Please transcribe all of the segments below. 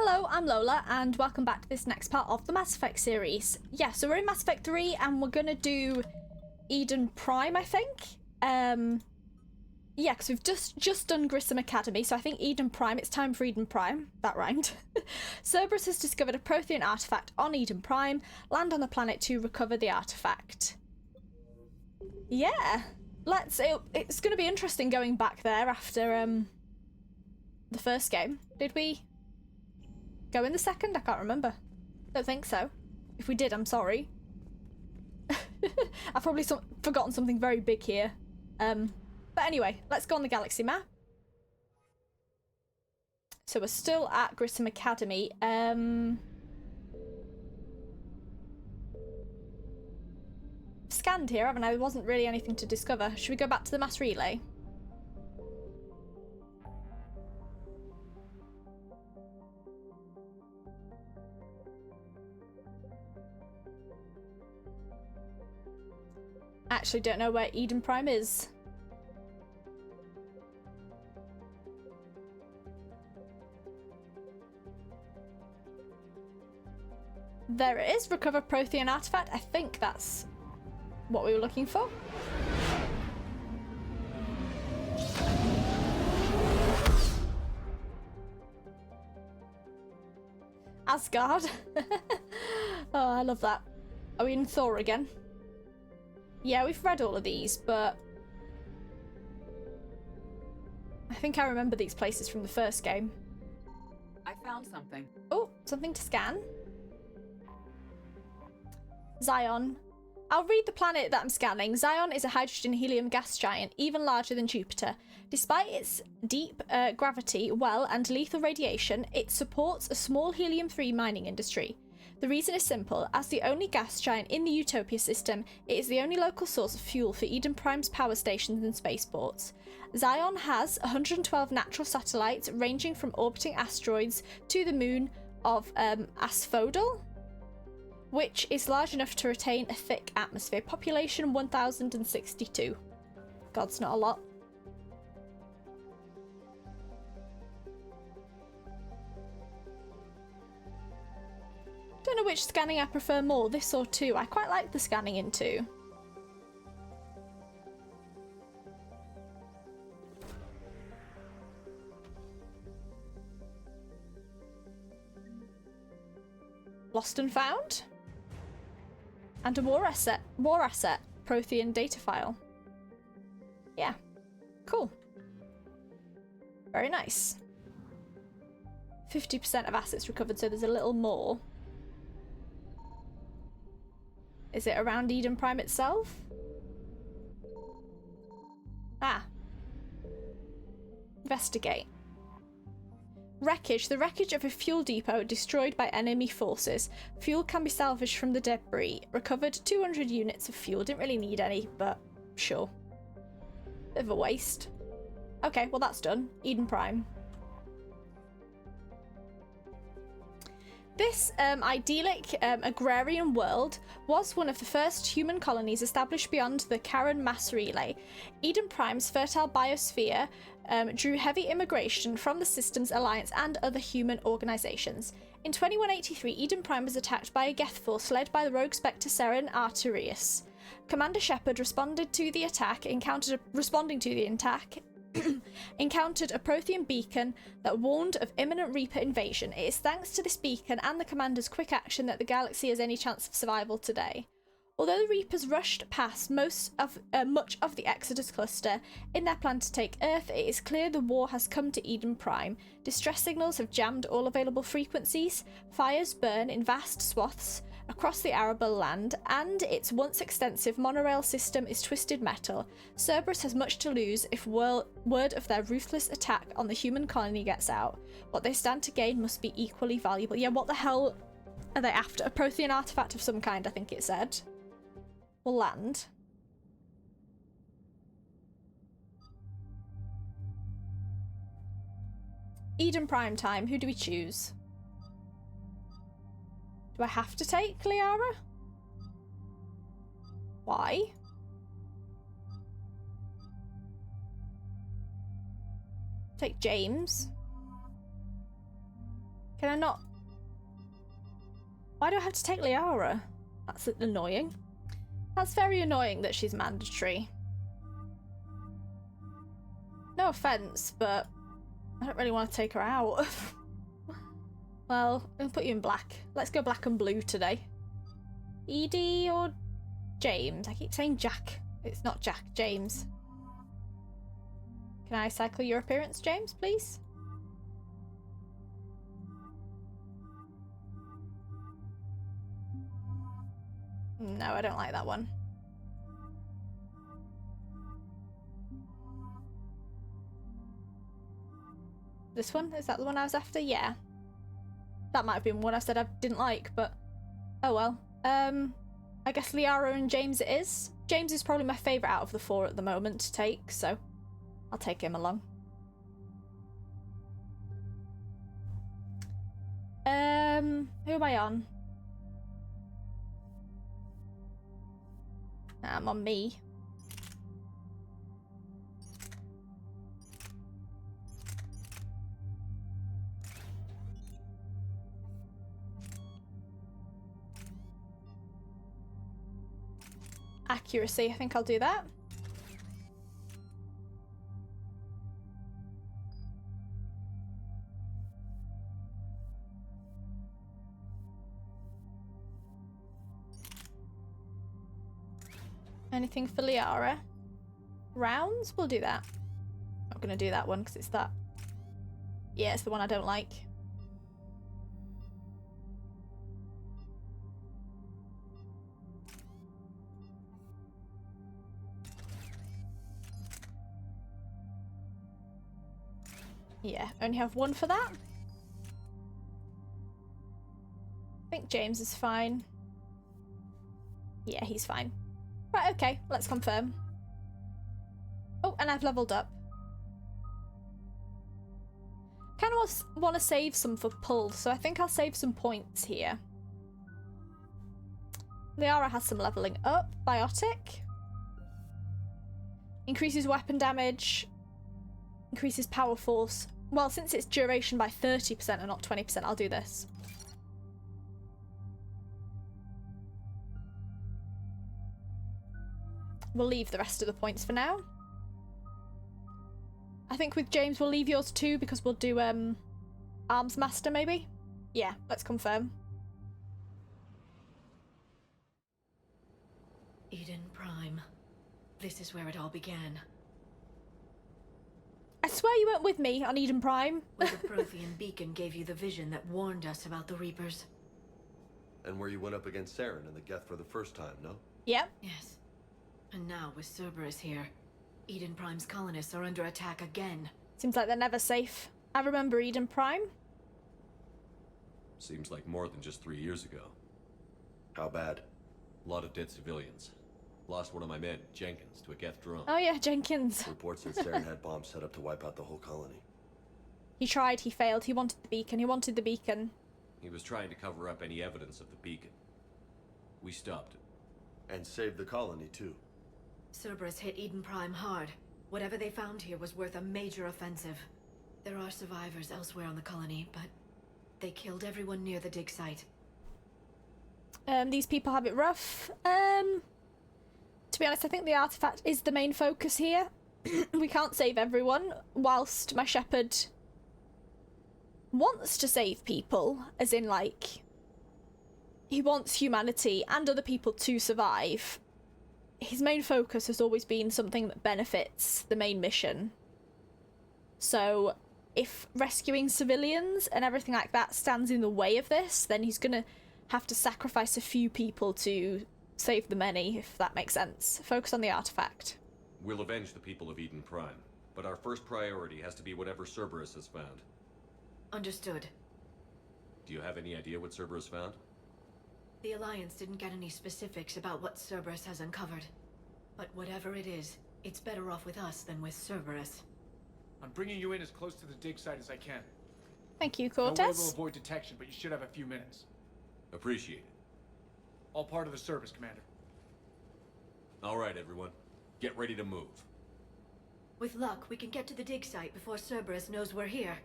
Hello, I'm Lola, and welcome back to this next part of the Mass Effect series. Yeah, so we're in Mass Effect 3, and we're gonna do Eden Prime, I think. Yeah, because we've just done Grissom Academy, so I think Eden Prime, it's time for Eden Prime. That rhymed. Cerberus has discovered a Prothean artifact on Eden Prime. Land on the planet to recover the artifact. Yeah, it's gonna be interesting going back there after, the first game. Did we go in the second? I can't remember. Don't think so. If we did, I'm sorry. I've probably forgotten something very big here. But anyway, let's go on the galaxy map. So we're still at Grissom Academy. Scanned here, haven't I? There wasn't really anything to discover. Should we go back to the mass relay? I actually don't know where Eden Prime is. There it is, recover Prothean artifact. I think that's what we were looking for. Asgard. Oh, I love that. Are we in Thor again? Yeah, we've read all of these, but I think I remember these places from the first game. I found something. Oh, something to scan. Zion. I'll read the planet that I'm scanning. Zion is a hydrogen-helium gas giant, even larger than Jupiter. Despite its deep gravity, well, and lethal radiation, it supports a small helium-3 mining industry. The reason is simple. As the only gas giant in the Utopia system, it is the only local source of fuel for Eden Prime's power stations and spaceports. Zion has 112 natural satellites ranging from orbiting asteroids to the moon of Asphodel, which is large enough to retain a thick atmosphere. Population 1,062. God's not a lot. Don't know which scanning I prefer more, this or 2. I quite like the scanning in 2. Lost and found. And a war asset, Prothean data file. Yeah, cool. Very nice. 50% of assets recovered, so there's a little more. Is it around Eden Prime itself? Ah. Investigate. Wreckage. The wreckage of a fuel depot destroyed by enemy forces. Fuel can be salvaged from the debris. Recovered 200 units of fuel. Didn't really need any, but sure. Bit of a waste. Okay, well that's done. Eden Prime. This idyllic agrarian world was one of the first human colonies established beyond the Karen mass relay. Eden Prime's fertile biosphere drew heavy immigration from the Systems Alliance and other human organisations. In 2183, Eden Prime was attacked by a Geth force led by the rogue Spectre Seren Arterius. Commander Shepard encountered a Prothean beacon that warned of imminent Reaper invasion. It is thanks to this beacon and the commander's quick action that the galaxy has any chance of survival today. Although the Reapers rushed past much of the Exodus cluster in their plan to take Earth, it is clear the war has come to Eden Prime. Distress signals have jammed all available frequencies, fires burn in vast swaths across the arable land, and its once extensive monorail system is twisted metal. Cerberus has much to lose if word of their ruthless attack on the human colony gets out. What they stand to gain must be equally valuable. Yeah, what the hell are they after? A Prothean artifact of some kind, I think it said. We'll land. Eden Prime time. Who do we choose? Do I have to take Liara? Why? Take James. Can I not? Why do I have to take Liara? That's annoying. That's very annoying that she's mandatory. No offense, but I don't really want to take her out. Well, I'll put you in black. Let's go black and blue today. Edie or James? I keep saying Jack. It's not Jack, James. Can I cycle your appearance, James, please? No, I don't like that one. This one? Is that the one I was after? Yeah. That might have been one I said I didn't like, but oh well. I guess Liara and James it is. James is probably my favourite out of the four at the moment to take, so I'll take him along. Who am I on? I'm on me. Accuracy, I think I'll do that. Anything for Liara? Rounds? We'll do that. Not gonna do that one because it's that. Yeah, it's the one I don't like. Yeah, only have one for that. I think James is fine. Yeah, he's fine. Right, okay, let's confirm. Oh, and I've leveled up. Kind of want to save some for pull, so I think I'll save some points here. Liara has some leveling up. Biotic. Increases weapon damage. Increases power force. Well, since it's duration by 30% and not 20%, I'll do this. We'll leave the rest of the points for now. I think with James we'll leave yours too because we'll do Arms Master maybe? Yeah, let's confirm. Eden Prime. This is where it all began. I swear you weren't with me on Eden Prime. Where the Prothean beacon gave you the vision that warned us about the Reapers. And where you went up against Saren and the Geth for the first time, no? Yep. Yes. And now with Cerberus here, Eden Prime's colonists are under attack again. Seems like they're never safe. I remember Eden Prime. Seems like more than just 3 years ago. How bad? A lot of dead civilians. Lost one of my men, Jenkins, to a Geth drone. Oh yeah, Jenkins. Reports that Saren had bombs set up to wipe out the whole colony. He tried, he failed. He wanted the beacon. He wanted the beacon. He was trying to cover up any evidence of the beacon. We stopped him. And saved the colony, too. Cerberus hit Eden Prime hard. Whatever they found here was worth a major offensive. There are survivors elsewhere on the colony, but they killed everyone near the dig site. These people have it rough. To be honest, I think the artifact is the main focus here. We can't save everyone, whilst my shepherd wants to save people, as in, like, he wants humanity and other people to survive. His main focus has always been something that benefits the main mission. So, if rescuing civilians and everything like that stands in the way of this, then he's gonna have to sacrifice a few people to save the many, if that makes sense. Focus on the artifact. We'll avenge the people of Eden Prime, but our first priority has to be whatever Cerberus has found. Understood. Do you have any idea what Cerberus found? The Alliance didn't get any specifics about what Cerberus has uncovered. But whatever it is, it's better off with us than with Cerberus. I'm bringing you in as close to the dig site as I can. Thank you, No way Cortez. we'll avoid detection, but you should have a few minutes. Appreciate it. All part of the service, Commander. All right, everyone. Get ready to move. With luck, we can get to the dig site before Cerberus knows we're here.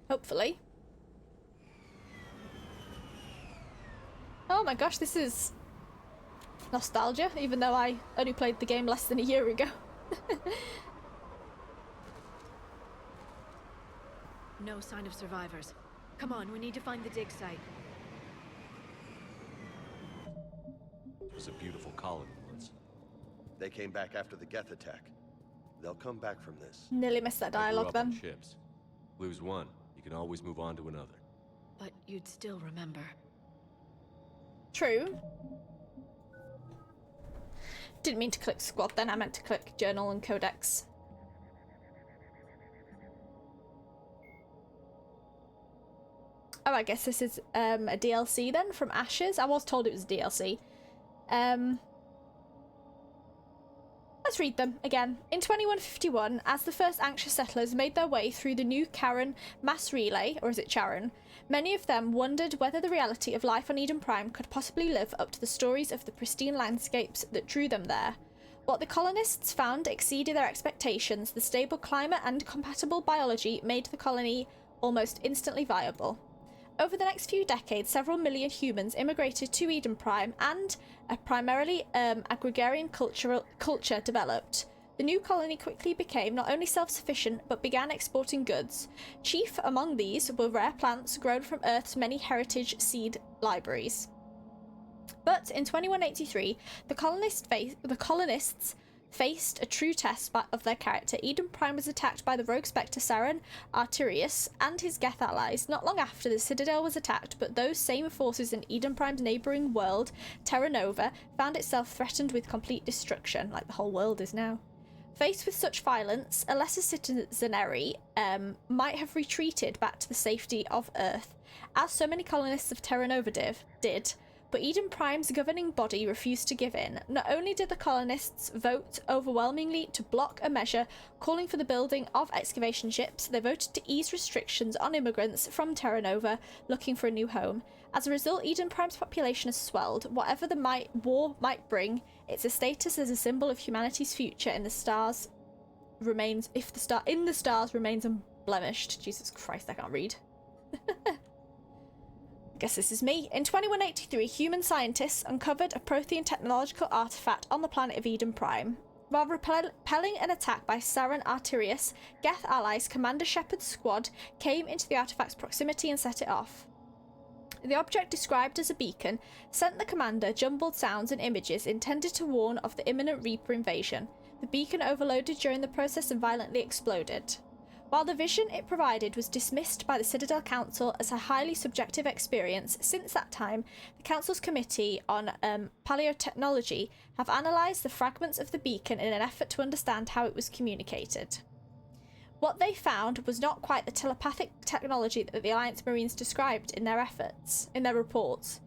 Hopefully. Oh my gosh, this is nostalgia, even though I only played the game less than a year ago. No sign of survivors. Come on, we need to find the dig site. It was a beautiful colony once. They came back after the Geth attack. They'll come back from this. Nearly missed that I grew dialogue up on then. ships. Lose one, you can always move on to another. But you'd still remember. True. Didn't mean to click squad then, I meant to click journal and codex. Oh, I guess this is a DLC then from Ashes. I was told it was a DLC. Let's read them again. In 2151, as the first anxious settlers made their way through the new Charon mass relay, or is it Charon, many of them wondered whether the reality of life on Eden Prime could possibly live up to the stories of the pristine landscapes that drew them there. What the colonists found exceeded their expectations. The stable climate and compatible biology made the colony almost instantly viable. Over the next few decades, several million humans immigrated to Eden Prime, and a primarily agrarian culture developed. The new colony quickly became not only self-sufficient, but began exporting goods. Chief among these were rare plants grown from Earth's many heritage seed libraries. But in 2183, the colonists faced a true test of their character. Eden Prime was attacked by the rogue spectre Saren Arterius and his Geth allies. Not long after, the Citadel was attacked, but those same forces in Eden Prime's neighbouring world, Terra Nova, found itself threatened with complete destruction, like the whole world is now. Faced with such violence, a lesser citizenry might have retreated back to the safety of Earth, as so many colonists of Terra Nova did. But Eden Prime's governing body refused to give in. Not only did the colonists vote overwhelmingly to block a measure calling for the building of excavation ships, they voted to ease restrictions on immigrants from Terra Nova looking for a new home. As a result, Eden Prime's population has swelled. Whatever the war might bring, its status as a symbol of humanity's future in the stars remains unblemished. Jesus Christ, I can't read. Guess this is me. In 2183, human scientists uncovered a Prothean technological artifact on the planet of Eden Prime. While repelling an attack by Saren Arterius, Geth allies Commander Shepard's squad came into the artifact's proximity and set it off. The object, described as a beacon, sent the commander jumbled sounds and images intended to warn of the imminent Reaper invasion. The beacon overloaded during the process and violently exploded. While the vision it provided was dismissed by the Citadel Council as a highly subjective experience, since that time, the Council's Committee on Paleotechnology have analysed the fragments of the beacon in an effort to understand how it was communicated. What they found was not quite the telepathic technology that the Alliance Marines described in their reports.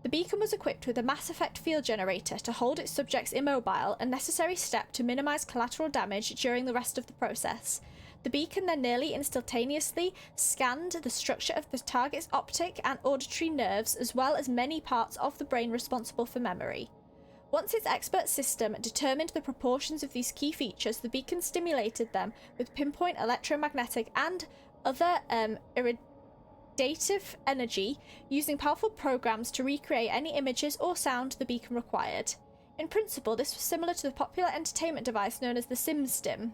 The beacon was equipped with a masseffect field generator to hold its subjects immobile, a necessary step to minimise collateral damage during the rest of the process. The beacon then nearly instantaneously scanned the structure of the target's optic and auditory nerves, as well as many parts of the brain responsible for memory. Once its expert system determined the proportions of these key features, the beacon stimulated them with pinpoint electromagnetic and other irradiative energy, using powerful programs to recreate any images or sound the beacon required. In principle, this was similar to the popular entertainment device known as the SimStim.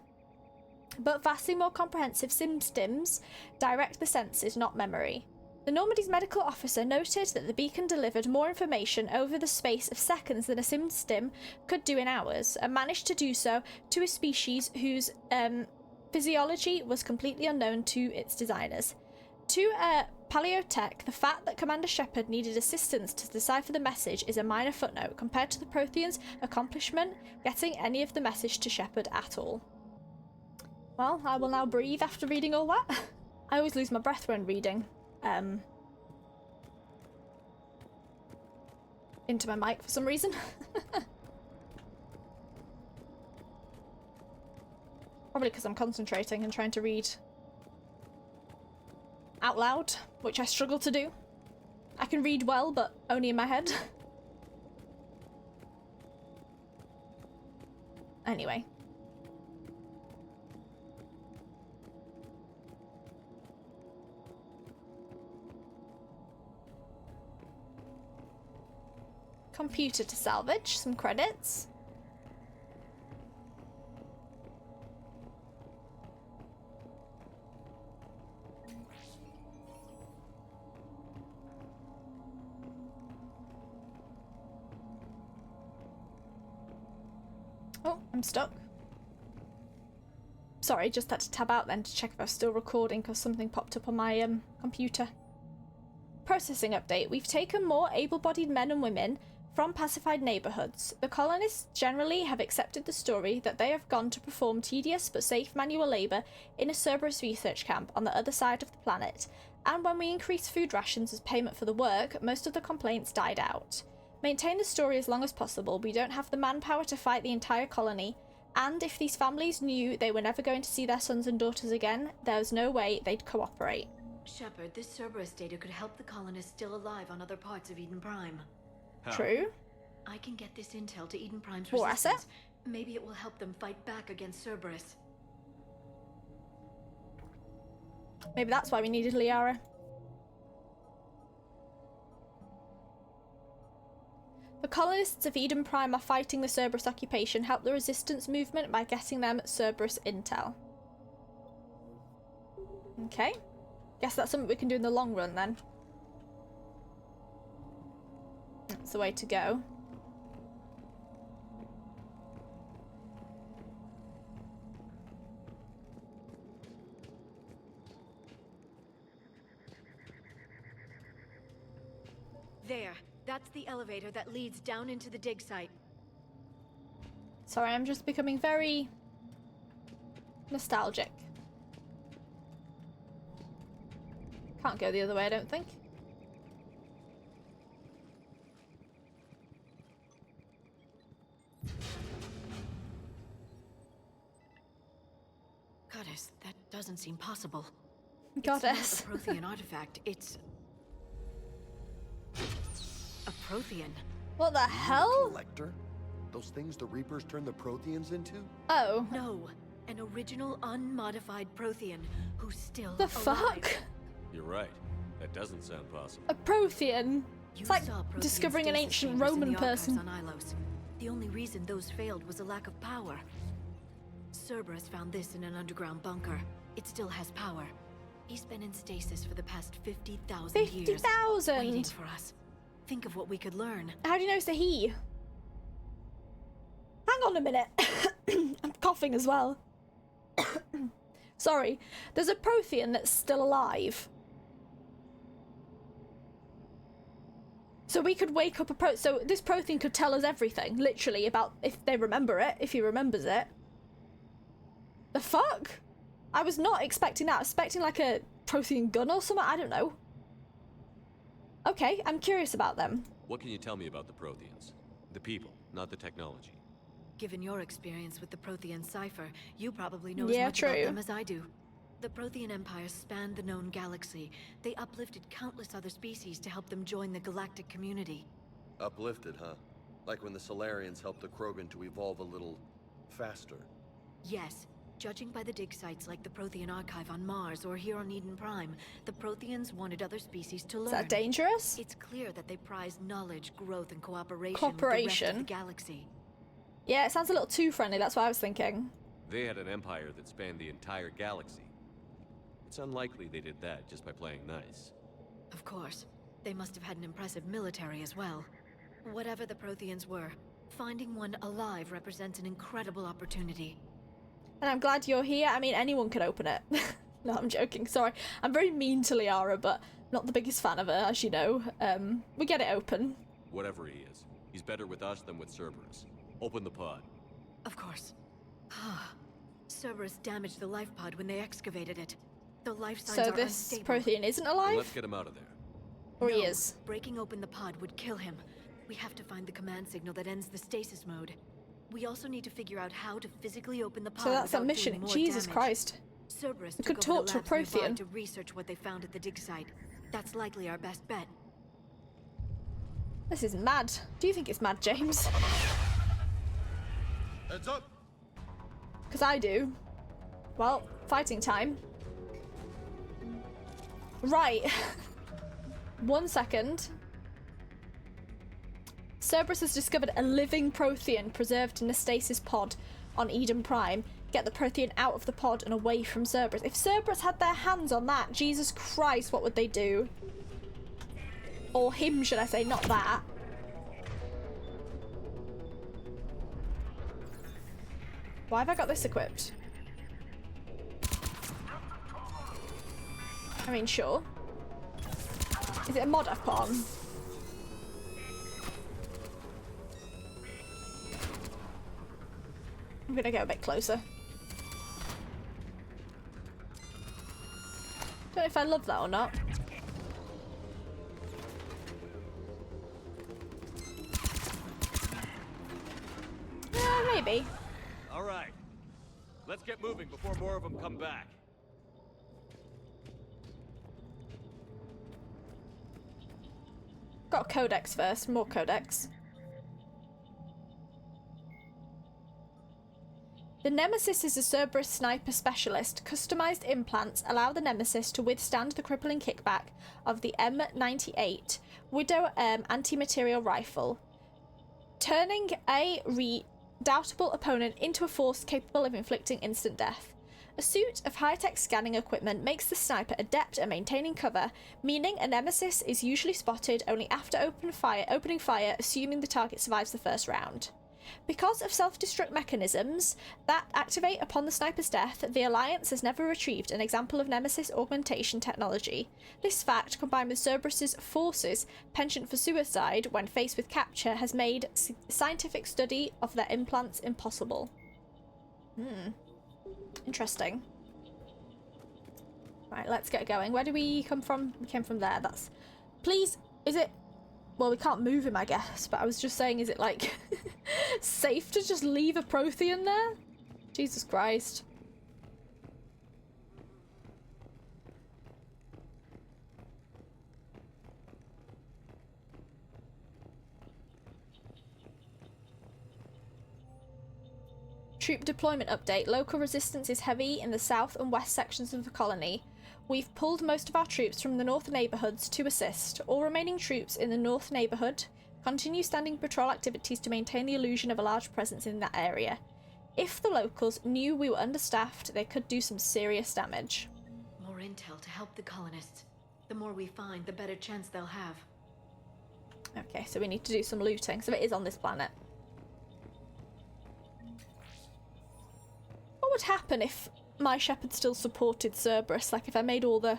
But vastly more comprehensive SimStims direct the senses, not memory. The Normandy's medical officer noted that the beacon delivered more information over the space of seconds than a SimStim could do in hours, and managed to do so to a species whose physiology was completely unknown to its designers. To Paleotech, the fact that Commander Shepard needed assistance to decipher the message is a minor footnote compared to the Protheans' accomplishment getting any of the message to Shepard at all. Well, I will now breathe after reading all that. I always lose my breath when reading. Into my mic for some reason. Probably because I'm concentrating and trying to read out loud, which I struggle to do. I can read well, but only in my head. Anyway. Computer to salvage. Some credits. Oh, I'm stuck. Sorry, just had to tab out then to check if I was still recording because something popped up on my computer. Processing update. We've taken more able-bodied men and women from pacified neighbourhoods. The colonists generally have accepted the story that they have gone to perform tedious but safe manual labour in a Cerberus research camp on the other side of the planet, and when we increased food rations as payment for the work, most of the complaints died out. Maintain the story as long as possible. We don't have the manpower to fight the entire colony, and if these families knew they were never going to see their sons and daughters again, there was no way they'd cooperate. Shepard, this Cerberus data could help the colonists still alive on other parts of Eden Prime. How? True. I can get this intel to Eden Prime's More resistance. asset? Maybe it will help them fight back against Cerberus. Maybe that's why we needed Liara. The colonists of Eden Prime are fighting the Cerberus occupation. Help the resistance movement by getting them Cerberus intel. Okay. Guess that's something we can do in the long run then. That's the way to go. There. That's the elevator that leads down into the dig site. Sorry, I'm just becoming very nostalgic. Can't go the other way, I don't think. Goddess, that doesn't seem possible. Goddess. It's not a Prothean artifact, it's a Prothean. What the hell? Collector? Those things the Reapers turn the Protheans into? Oh. No, an original unmodified Prothean who's still The alive. fuck? You're right. That doesn't sound possible. A Prothean? It's like saw Prothean discovering an stasis ancient chambers in Roman the archives person. on Ilos. The only reason those failed was a lack of power. Cerberus found this in an underground bunker. It still has power. He's been in stasis for the past 50,000 years. 50,000? Waiting for us. Think of what we could learn. How do you know it's a he? Hang on a minute. I'm coughing as well. Sorry. There's a Prothean that's still alive. So we could wake up a so this Prothean could tell us everything, literally, about if they remember it, if he remembers it. The fuck? I was not expecting that. I was expecting like a Prothean gun or something. I don't know. Okay, I'm curious about them. What can you tell me about the Protheans? The people, not the technology. Given your experience with the Prothean cipher, you probably know Yeah, as much about true. them as I do. The Prothean Empire spanned the known galaxy. They uplifted countless other species to help them join the galactic community. Uplifted, huh? Like when the Solarians helped the Krogan to evolve a little faster. Yes. Judging by the dig sites like the Prothean Archive on Mars or here on Eden Prime, the Protheans wanted other species to learn. Is that dangerous? It's clear that they prize knowledge, growth, and cooperation with Cooperation? the rest of the galaxy. Yeah, it sounds a little too friendly. That's what I was thinking. They had an empire that spanned the entire galaxy. It's unlikely they did that just by playing nice. Of course. They must have had an impressive military as well. Whatever the Protheans were, finding one alive represents an incredible opportunity. And I'm glad you're here. I mean, anyone could open it. No, I'm joking. Sorry. I'm very mean to Liara, but not the biggest fan of her, as you know. We get it open. Whatever he is, he's better with us than with Cerberus. Open the pod. Of course. Cerberus damaged the life pod when they excavated it. The life signs So are this unstable. Prothean isn't Then alive? let's get him out of there. Or he No, is? breaking open the pod would kill him. We have to find the command signal that ends the stasis mode. We also need to figure out how to physically open the pod. So that's a without mission. doing more Jesus damage. Christ. Cerberus We took could over talk the to a labs nearby Prothean. to research what they found at the dig site. That's likely our best bet. This is mad. Do you think it's mad, James? Heads up! Because I do. Well, fighting time. Right. 1 second. Cerberus has discovered a living Prothean preserved in a stasis pod on Eden Prime. Get the Prothean out of the pod and away from Cerberus. If Cerberus had their hands on that, Jesus Christ, what would they do? Or him, should I say, not that. Why have I got this equipped? I mean, sure. Is it a mod I've put on? I'm gonna go a bit closer. Don't know if I love that or not. Maybe. All right. Let's get moving before more of them come back. Got a codex first. More codex. The Nemesis is a Cerberus sniper specialist. Customized implants allow the Nemesis to withstand the crippling kickback of the M98 Widow anti-material rifle, turning a redoubtable opponent into a force capable of inflicting instant death. A suit of high-tech scanning equipment makes the sniper adept at maintaining cover, meaning a Nemesis is usually spotted only after opening fire, assuming the target survives the first round. Because of self-destruct mechanisms that activate upon the sniper's death, the Alliance has never retrieved an example of Nemesis augmentation technology. This fact, combined with Cerberus's forces' penchant for suicide when faced with capture, has made scientific study of their implants impossible. Interesting. Right, let's get going. Where do we come from? We came from there. That's... Please, is it... Well, we can't move him, I guess, but I was just saying, is it, like, safe to just leave a Prothean there? Jesus Christ. Troop deployment update. Local resistance is heavy in the south and west sections of the colony. We've pulled most of our troops from the north neighbourhoods to assist. All remaining troops in the north neighbourhood continue standing patrol activities to maintain the illusion of a large presence in that area. If the locals knew we were understaffed, they could do some serious damage. More intel to help the colonists. The more we find, the better chance they'll have. Okay, so we need to do some looting. So it is on this planet. What would happen if my Shepard still supported Cerberus? Like, if I made all the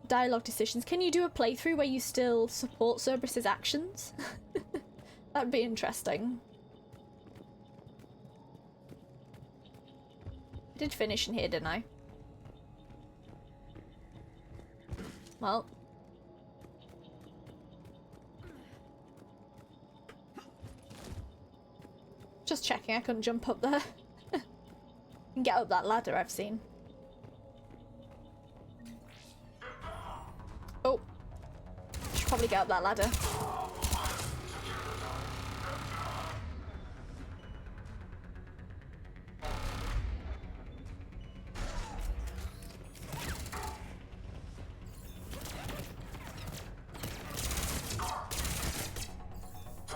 dialogue decisions. Can you do a playthrough where you still support Cerberus's actions? That'd be interesting. I did finish in here, didn't I? Well. Just checking I couldn't jump up there. And get up that ladder I've seen. Oh. Should probably get up that ladder.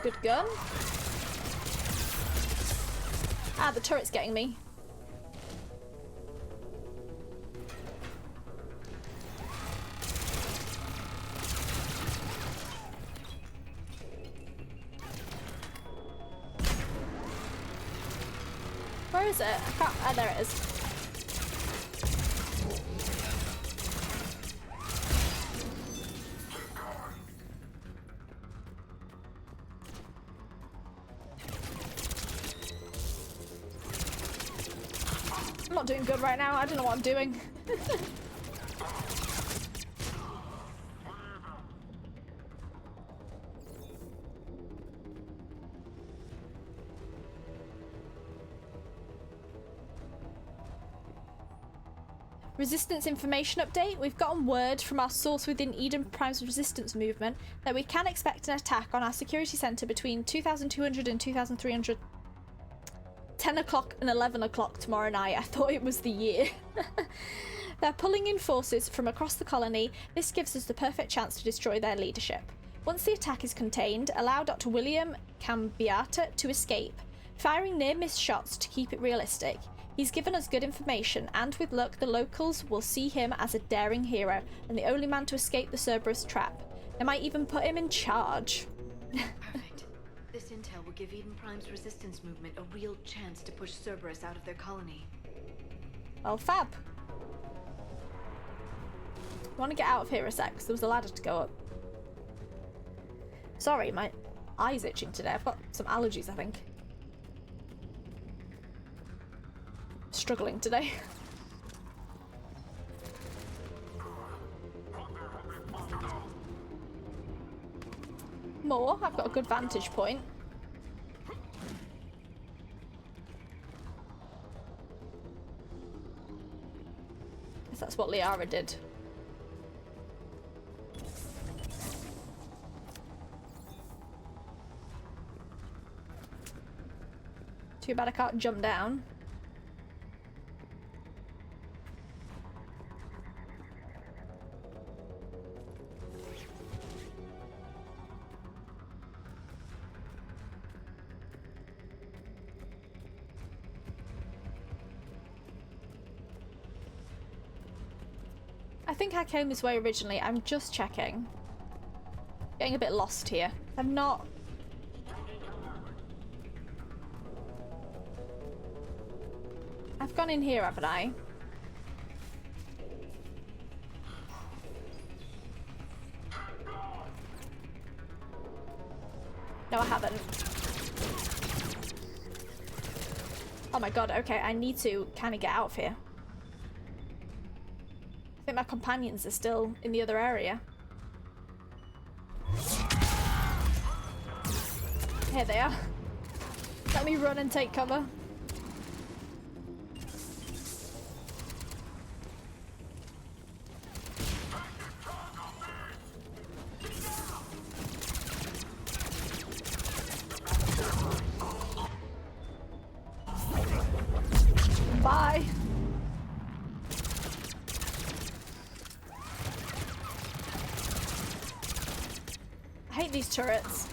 Good gun. Ah, the turret's getting me. Where is it? I can't... Ah, there it is. I'm not doing good right now. I don't know what I'm doing. Resistance information update. We've gotten word from our source within Eden Prime's resistance movement that we can expect an attack on our security center between 2200 and 2300. 10 o'clock and 11 o'clock tomorrow night. I thought it was the year. They're pulling in forces from across the colony. This gives us the perfect chance to destroy their leadership. Once the attack is contained, allow Dr. William Cambiata to escape, firing near-miss shots to keep it realistic. He's given us good information, and with luck, the locals will see him as a daring hero and the only man to escape the Cerberus trap. They might even put him in charge. Perfect. This intel will give Eden Prime's resistance movement a real chance to push Cerberus out of their colony. Well, fab. I want to get out of here a sec, because there was a ladder to go up. Sorry, my eye's itching today. I've got some allergies, I think. Struggling today. More. I've got a good vantage point. Guess that's what Liara did. Too bad I can't jump down. I think I came this way originally. I'm just checking. Getting a bit lost here. I'm not... I've gone in here, haven't I? No, I haven't. Oh my god, okay, I need to kind of get out of here. I think my companions are still in the other area. Here they are. Let me run and take cover. Bye. I hate these turrets.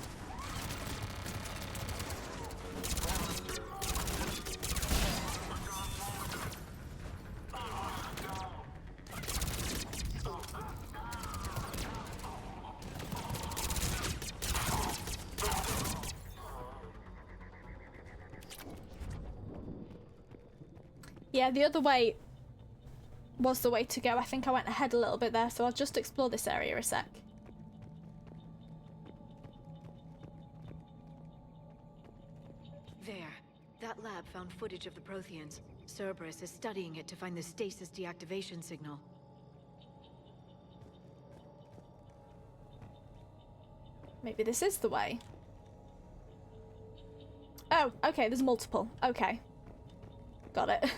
Yeah, the other way was the way to go. I think I went ahead a little bit there, so I'll just explore this area a sec. There. That lab found footage of the Protheans. Cerberus is studying it to find the stasis deactivation signal. Maybe this is the way. Oh, okay, there's multiple. Okay. Got it.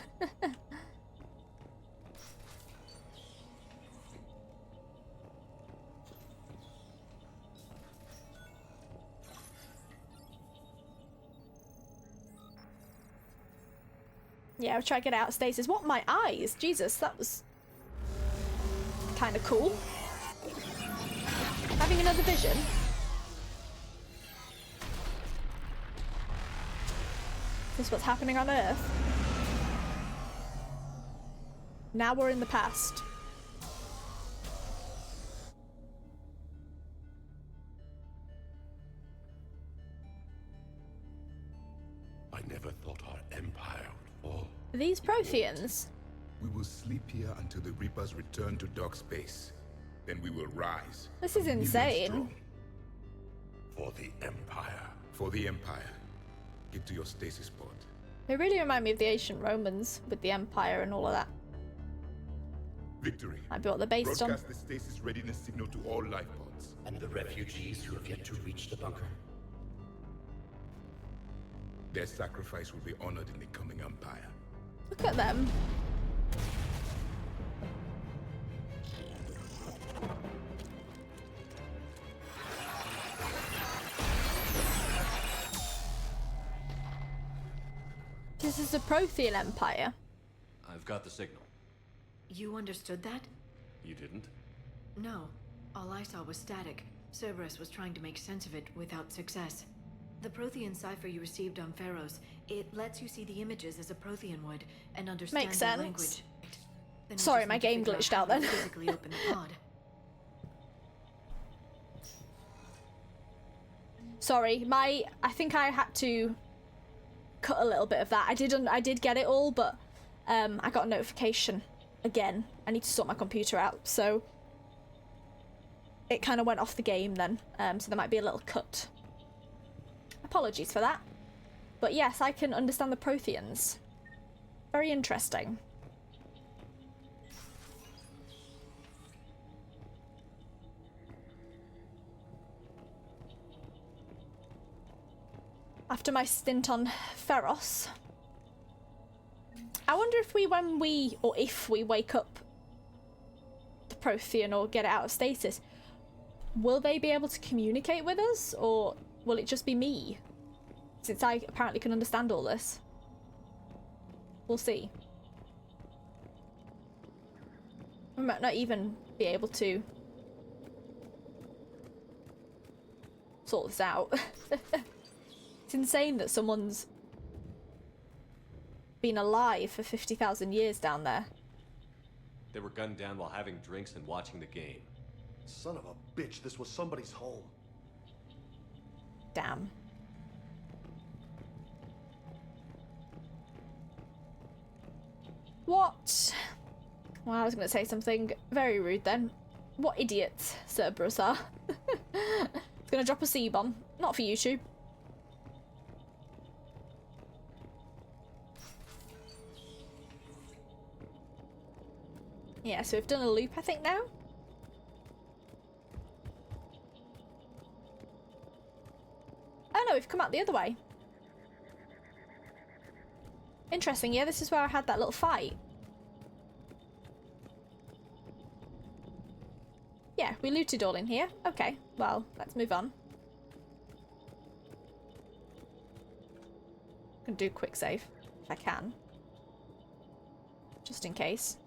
Yeah, I'll try to get out of stasis. What, my eyes? Jesus, that was kind of cool. Having another vision. Is this what's happening on Earth? Now we're in the past. I never thought our empire would fall. These Protheans. We will sleep here until the Reapers return to dark space. Then we will rise. This is even insane. strong. For the empire. For the Empire. Get to your stasis pod. They really remind me of the ancient Romans with the Empire and all of that. Victory. Might be what they're based on. Broadcast the stasis readiness signal to all life pods. And the refugees who have yet to reach the bunker. Their sacrifice will be honored in the coming Empire. Look at them. This is the Prothean Empire. I've got the signal. You understood that? You didn't? No. All I saw was static. Cerberus was trying to make sense of it without success. The Prothean cipher you received on Pharaohs, it lets you see the images as a Prothean would and understand Makes their sense. language. Then we Sorry, just my need to game figure glitched how out then. to physically open the pod. Sorry, I think I had to cut a little bit of that. I did get it all, but I got a notification again. I need to sort my computer out, so it kind of went off the game then. So there might be a little cut. Apologies for that. But yes, I can understand the Protheans. Very interesting. After my stint on Pharos, I wonder if if we wake up the Prothean or get it out of stasis, will they be able to communicate with us, or will it just be me? Since I apparently can understand all this. We'll see. We might not even be able to sort this out. It's insane that someone's been alive for 50,000 years down there. They were gunned down while having drinks and watching the game. Son of a bitch, this was somebody's home. Damn. What? Well, I was going to say something very rude then. What idiots Cerberus are. It's going to drop a C-bomb. Not for YouTube. Yeah, so we've done a loop, I think, now. Oh no, we've come out the other way. Interesting, yeah, this is where I had that little fight. Yeah, we looted all in here. Okay, well, let's move on. I'm gonna do a quick save, if I can. Just in case.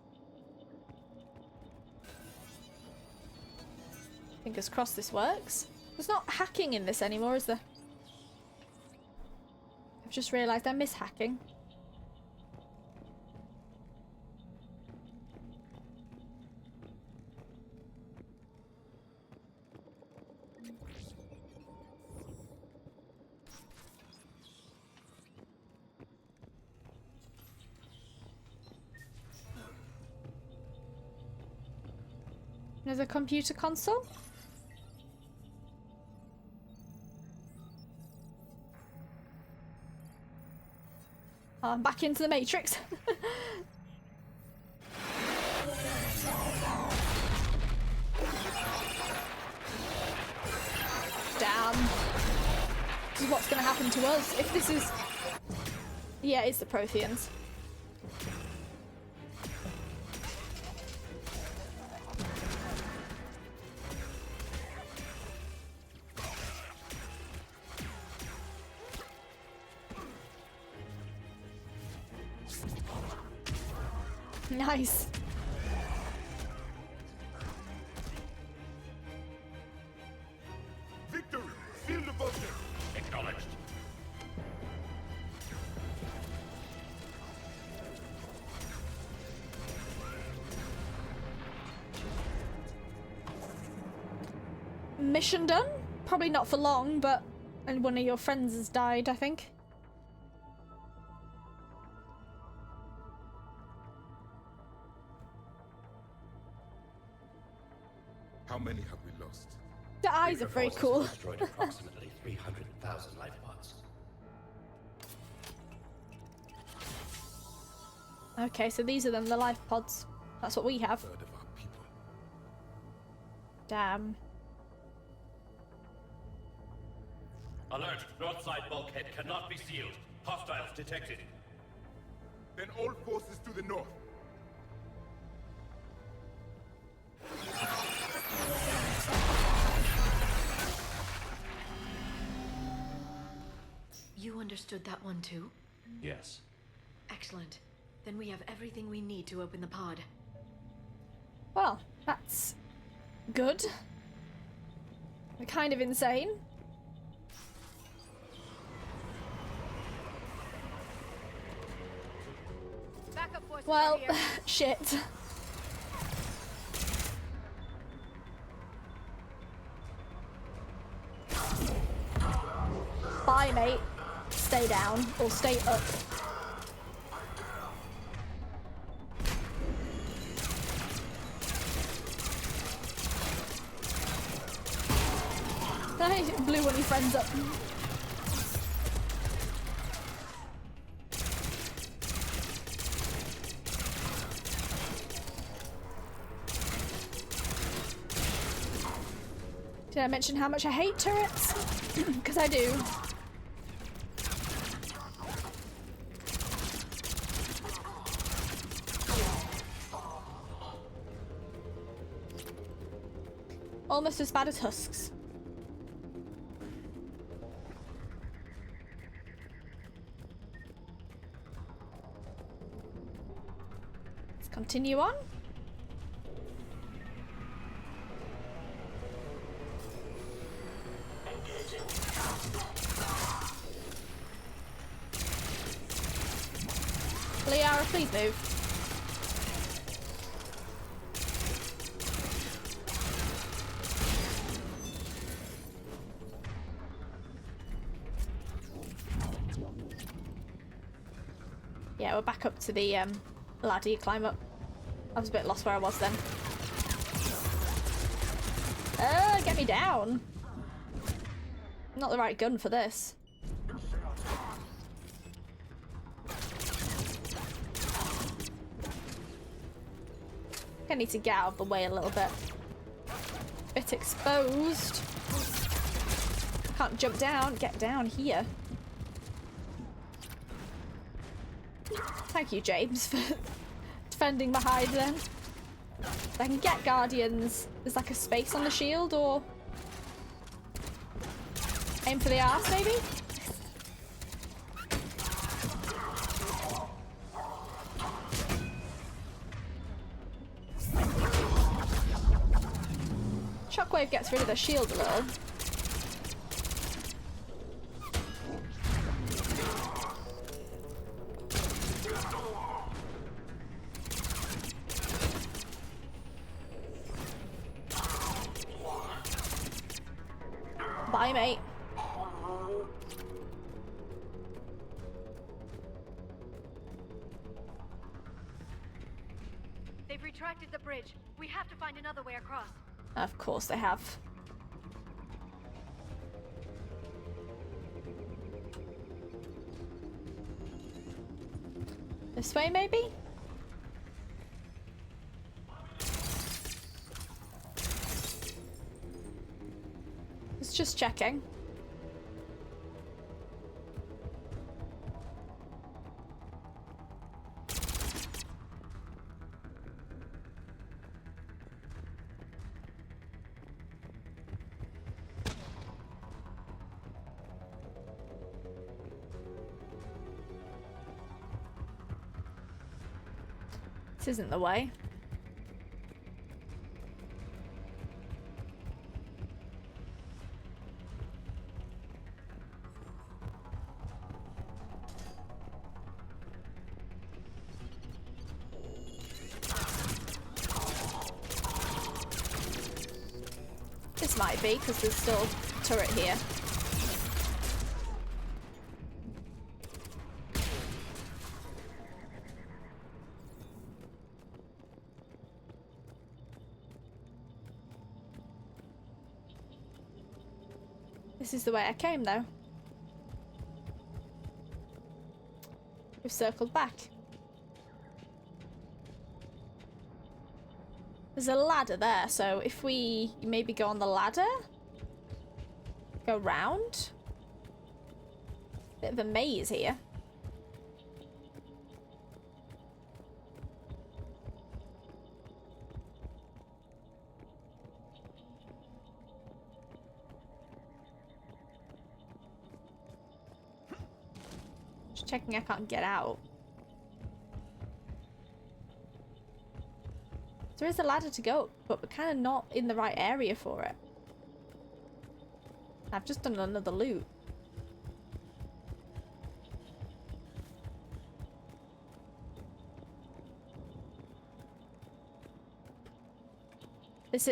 Fingers crossed this works. There's not hacking in this anymore, is there? I've just realised I miss hacking. There's a computer console? Oh, I'm back into the Matrix. Damn. This is what's going to happen to us if this is... Yeah, it's the Protheans. Nice. Victory! Seal the bunker! Acknowledged. Mission done? Probably not for long, but... And one of your friends has died, I think. How many have we lost? The eyes are very cool. Destroyed approximately 300,000 life pods. Okay, so these are them, the life pods. That's what we have. Third of our people. Damn. Alert! North side bulkhead cannot be sealed. Hostiles detected. Then all forces to the north. You understood that one too? Yes. Excellent. Then we have everything we need to open the pod. Well, that's good. They're kind of insane. Well, shit. Bye, mate. Stay down or stay up. I blew one of your friends up. Did I mention how much I hate turrets? Because I do. Almost as bad as husks. Let's continue on. Liara, please move. Yeah, we're back up to the ladder you climb up. I was a bit lost where I was then. Get me down. Not the right gun for this. I need to get out of the way a little bit. Bit exposed. Can't jump down. Get down here. Thank you, James, for defending my hide then. If I can get guardians. There's like a space on the shield, or aim for the arse maybe? Shockwave gets rid of the shield a little. Bye, mate. They've retracted the bridge. We have to find another way across. Of course they have. This way, maybe? It's just checking. This isn't the way. This might be, because there's still a turret here. This is the way I came, though. We've circled back. There's a ladder there, so if we maybe go on the ladder, go round. Bit of a maze here. Just checking I can't get out. There is a ladder to go, but we're kind of not in the right area for it. I've just done another loot.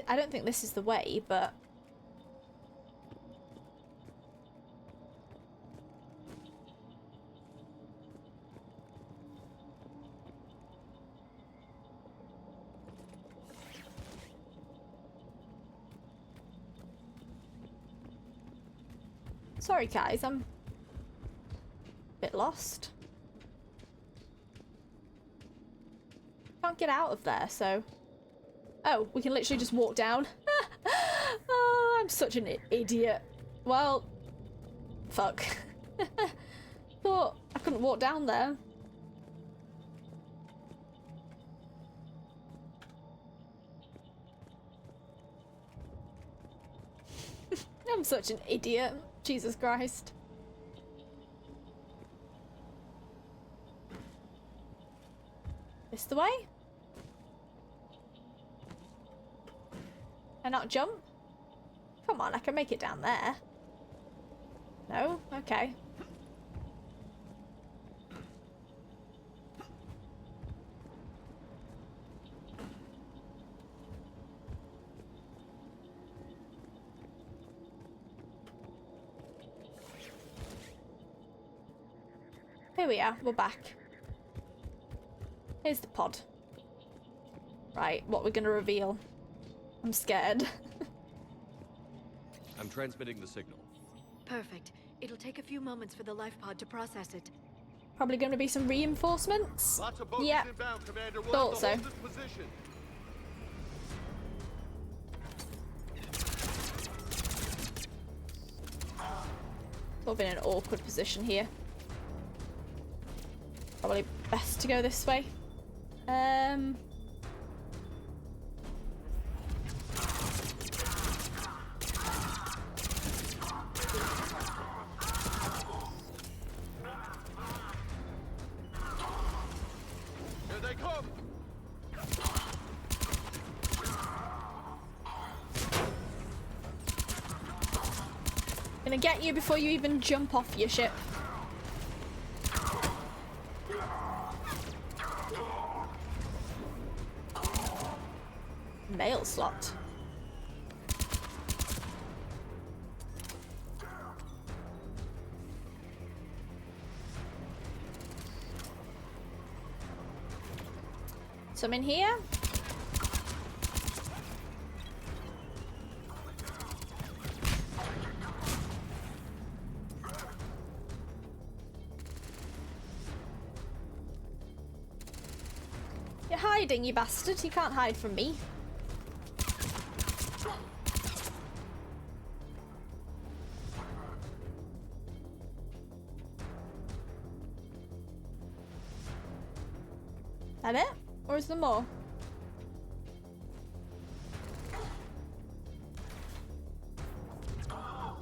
I don't think this is the way, but... Sorry guys, I'm a bit lost. Can't get out of there, so... Oh, we can literally just walk down. Oh, I'm such an idiot. Well, fuck. Thought I couldn't walk down there. I'm such an idiot. Jesus Christ. This the way? Can I not jump? Come on, I can make it down there. No? Okay. Here we are, we're back. Here's the pod. Right, what we're gonna reveal. I'm scared. I'm transmitting the signal. Perfect. It'll take a few moments for the life pod to process it. Probably gonna be some reinforcements. Lots of boats Yep. inbound, Commander. We'll Thought have to so. hold this position. Sort of in an awkward position here. Probably best to go this way. Here they come. Gonna get you before you even jump off your ship. Mail slot. Some in here. You're hiding, you bastard. You can't hide from me. That it? Or is there more? Oh,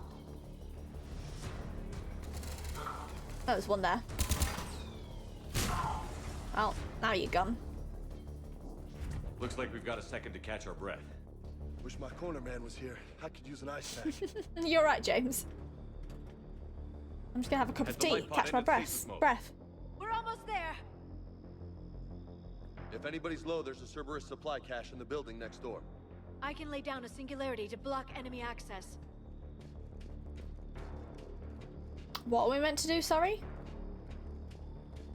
there's one there. Well, now you're gone. Looks like we've got a second to catch our breath. Wish my corner man was here. I could use an ice pack. You're right, James. I'm just gonna have a cup of tea, catch my breath. We're almost there. If anybody's low, there's a Cerberus supply cache in the building next door. I can lay down a singularity to block enemy access. What are we meant to do, sorry?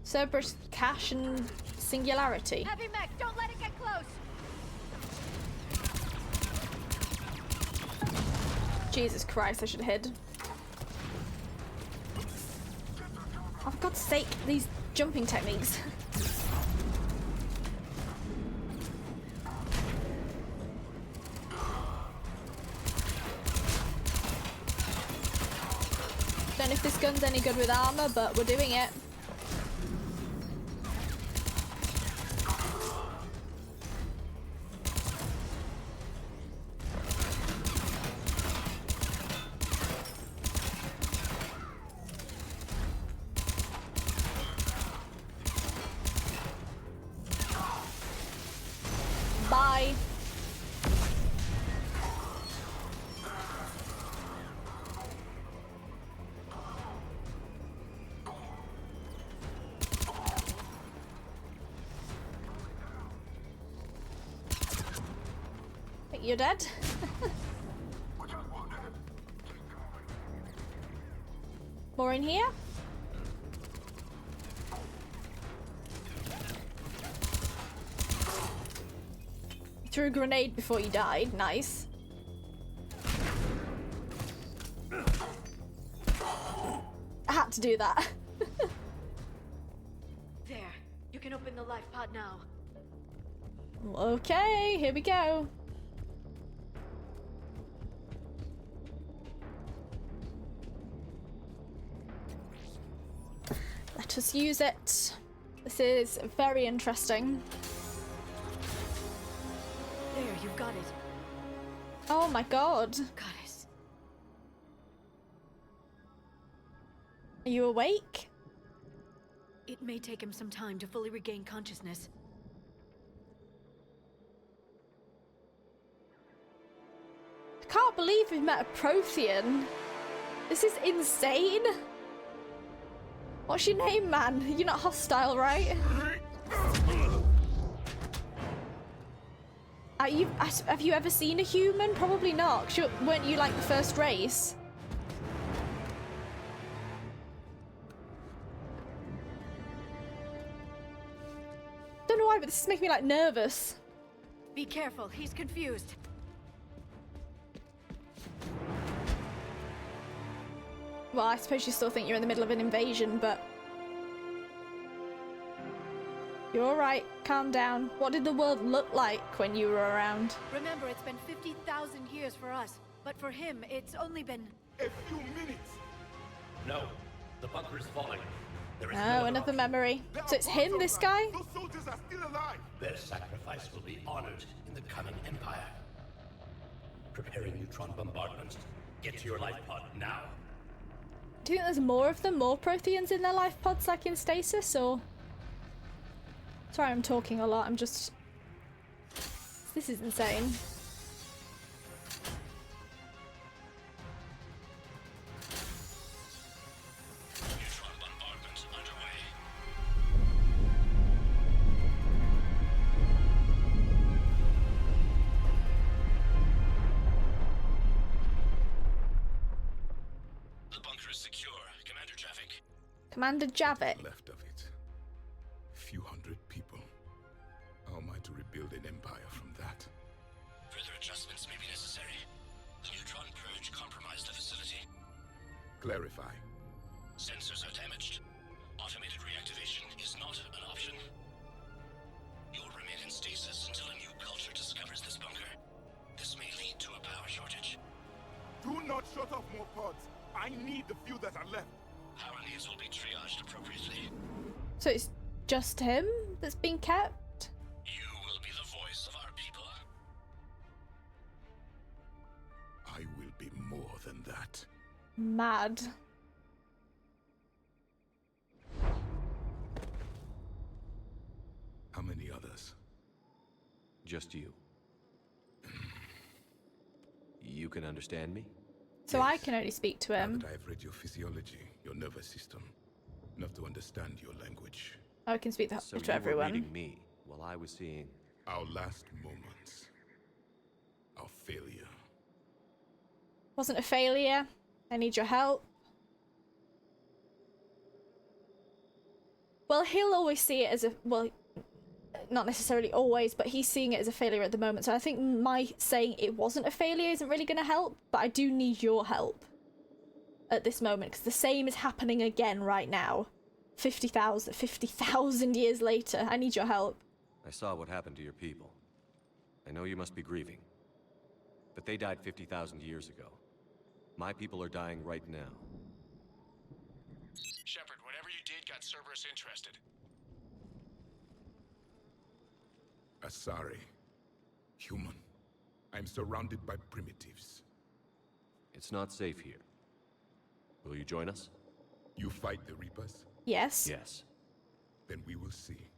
Cerberus cache and singularity. Heavy mech, don't let it get close. Jesus Christ, I should have hid. Oh, for God's sake, these jumping techniques. Don't know if this gun's any good with armor, but we're doing it. Bye. I think you're dead. More in here? You threw a grenade before you died. Nice. I had to do that. There. You can open the life pod now. Okay, here we go. Let us use it. This is very interesting. There, you've got it. Oh my god. Goddess. Are you awake? It may take him some time to fully regain consciousness. I can't believe we've met a Prothean. This is insane. What's your name, man? You're not hostile, right? Have you ever seen a human? Probably not. 'Cause weren't you like the first race? Don't know why, but this is making me like nervous. Be careful, he's confused. Well, I suppose you still think you're in the middle of an invasion, but... You're alright, calm down. What did the world look like when you were around? Remember, it's been 50,000 years for us, but for him, it's only been... A few minutes. No, the bunker is falling. There is Oh, no other another option. memory. So it's him, this guy? Those soldiers are still alive. Their sacrifice will be honored in the coming empire. Preparing neutron bombardment. Get to your life pod now. Do you think there's more of them? More Protheans in their life pods like in stasis, or...? Sorry, I'm talking a lot, I'm just... This is insane. Neutron bombardment underway. The bunker is secure, Commander Javik. Commander Javik. Left of it. Few hundred people. How am I to rebuild an empire from that? Further adjustments may be necessary. The neutron purge compromised the facility. Clarify. Sensors are damaged. Automated reactivation is not an option. You'll remain in stasis until a new culture discovers this bunker. This may lead to a power shortage. Do not shut off more pods. I need the few that are left. Power needs will be triaged appropriately. So it's just him that's being kept? You will be the voice of our people. I will be more than that. Mad. How many others? Just you. You can understand me? So I can only speak to Now him. that I've read your physiology, your nervous system, enough to understand your language. I can speak So to you were everyone. reading me while I was seeing... Our last moments. Our failure. Wasn't a failure. I need your help. Well, he'll always see it as a... Well, not necessarily always, but he's seeing it as a failure at the moment. So I think my saying it wasn't a failure isn't really going to help, but I do need your help at this moment, because the same is happening again right now. 50,000 years later. I need your help. I saw what happened to your people. I know you must be grieving. But they died 50,000 years ago. My people are dying right now. Shepard, whatever you did got Cerberus interested. Asari. Human. I'm surrounded by primitives. It's not safe here. Will you join us? You fight the Reapers? Yes. Yes. Then we will see.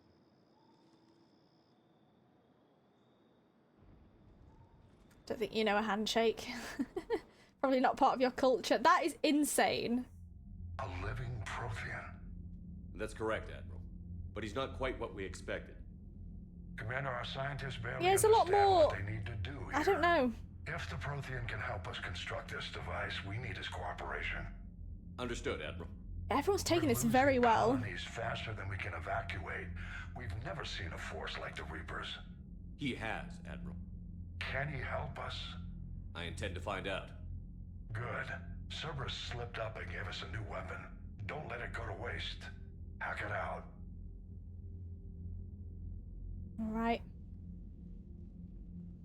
Don't think you know a handshake. Probably not part of your culture. That is insane. A living Prothean. That's correct, Admiral. But he's not quite what we expected. Commander, our scientists barely Yeah, there's a lot understand more what they need to do I don't know. If the Prothean can help us construct this device, we need his cooperation. Understood, Admiral. Everyone's taking We're this very losing well. colonies faster than we can evacuate. We've never seen a force like the Reapers. He has, Admiral. Can he help us? I intend to find out. Good. Cerberus slipped up and gave us a new weapon. Don't let it go to waste. Hack it out. Alright.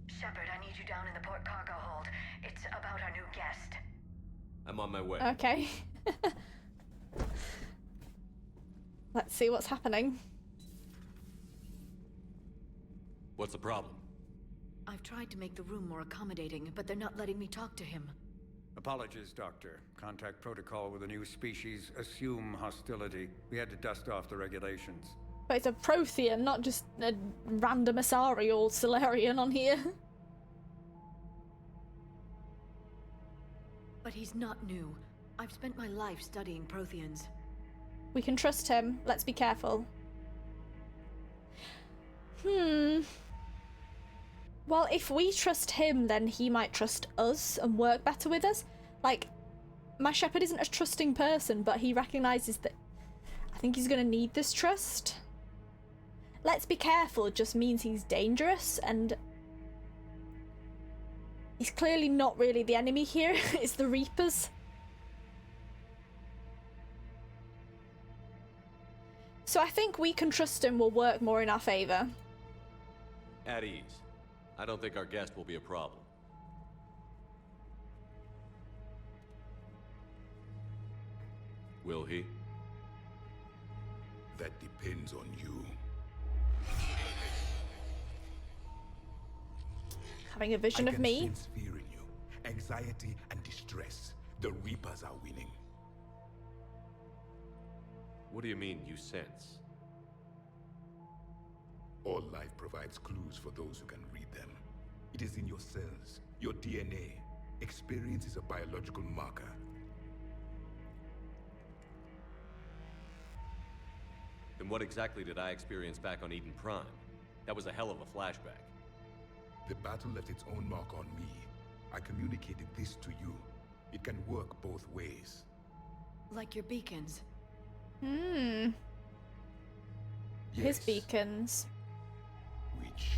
Shepard, I need you down in the port cargo hold. It's about our new guest. I'm on my way. Okay. Let's see what's happening. What's the problem? I've tried to make the room more accommodating, but they're not letting me talk to him. Apologies, Doctor. Contact protocol with a new species. Assume hostility. We had to dust off the regulations. But it's a Prothean, not just a random Asari or Solarian on here. But he's not new. I've spent my life studying Protheans. We can trust him. Let's be careful. Well, if we trust him, then he might trust us and work better with us. Like, my Shepard isn't a trusting person, but he recognizes that I think he's going to need this trust. Let's be careful just means he's dangerous, and he's clearly not really the enemy here. It's the Reapers. So I think we can trust him will work more in our favor. At ease. I don't think our guest will be a problem. Will he? That depends on you. Having a vision of me. I can sense fear in you, anxiety and distress. The Reapers are winning. What do you mean, you sense? All life provides clues for those who can read them. It is in your cells, your DNA. Experience is a biological marker. Then what exactly did I experience back on Eden Prime? That was a hell of a flashback. The battle left its own mark on me. I communicated this to you. It can work both ways. Like your beacons. His Yes. beacons. Which?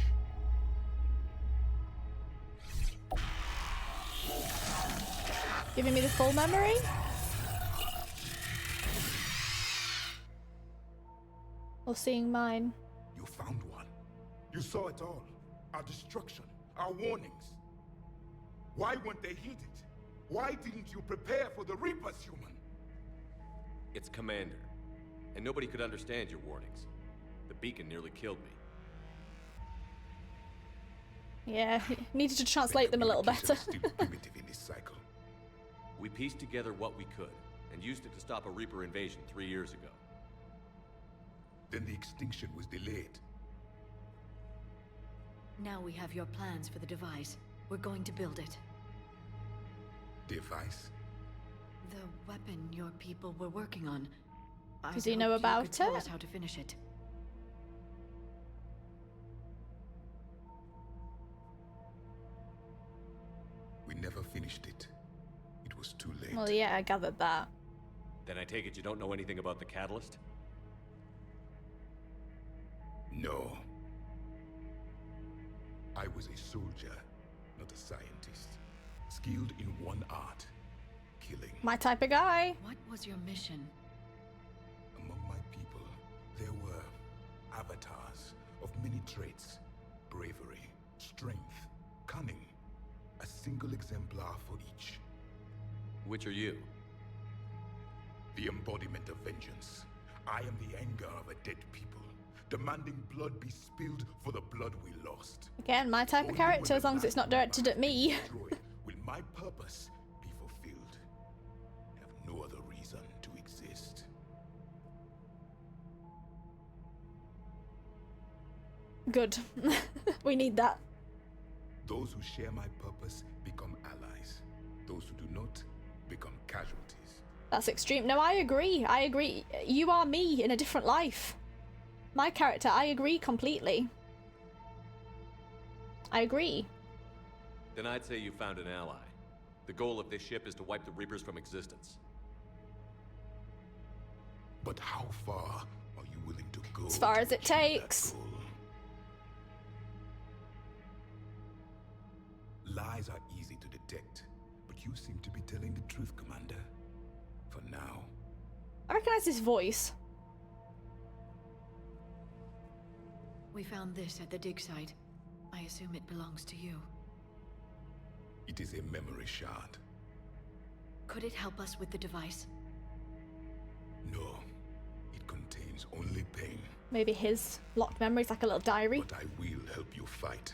Giving me the full memory? Or seeing mine? You found one. You saw it all. Our destruction, our warnings. Why weren't they heeded? Why didn't you prepare for the Reapers, human? It's Commander. And nobody could understand your warnings. The beacon nearly killed me. Yeah, needed to translate them a little better. Still primitive in this cycle. We pieced together what we could, and used it to stop a Reaper invasion 3 years ago. Then the extinction was delayed. Now we have your plans for the device. We're going to build it. Device? The weapon your people were working on. Does he know about you could tell it? us how to finish it. We never finished it. It was too late. Well, yeah, I gathered that. Then I take it you don't know anything about the catalyst? No. I was a soldier, not a scientist. Skilled in one art, killing. My type of guy. What was your mission? Among my people, there were avatars of many traits. Bravery, strength, cunning. A single exemplar for each. Which are you? The embodiment of vengeance. I am the anger of a dead people, demanding blood be spilled for the blood we lost. Again, my type of Only character, when as the long as it's not last directed at me. empire is destroyed will my purpose be fulfilled. I have no other reason to exist. Good. We need that. Those who share my purpose become allies. Those who do not become casualties. That's extreme. No, I agree. I agree. You are me in a different life. My character, I agree completely. I agree. Then I'd say you found an ally. The goal of this ship is to wipe the Reapers from existence. But how far are you willing to go? As far as it to achieve that takes. goal? Lies are easy to detect, but you seem to be telling the truth, Commander. For now. I recognize his voice. We found this at the dig site. I assume it belongs to you. It is a memory shard. Could it help us with the device? No. It contains only pain. Maybe his locked memories, like a little diary. But I will help you fight.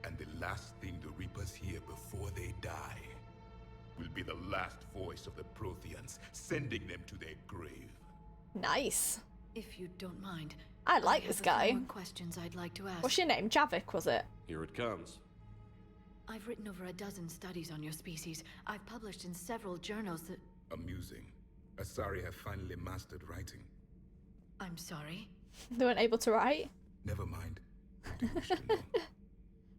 And the last thing the Reapers hear before they die will be the last voice of the Protheans, sending them to their grave. Nice. If you don't mind. I like this have a guy. few more questions I'd like to ask. What's your name? Javik, was it? Here it comes. I've written over a dozen studies on your species. I've published in several journals that... Amusing. Asari have finally mastered writing. I'm sorry. They weren't able to write. Never mind. I do wish to know.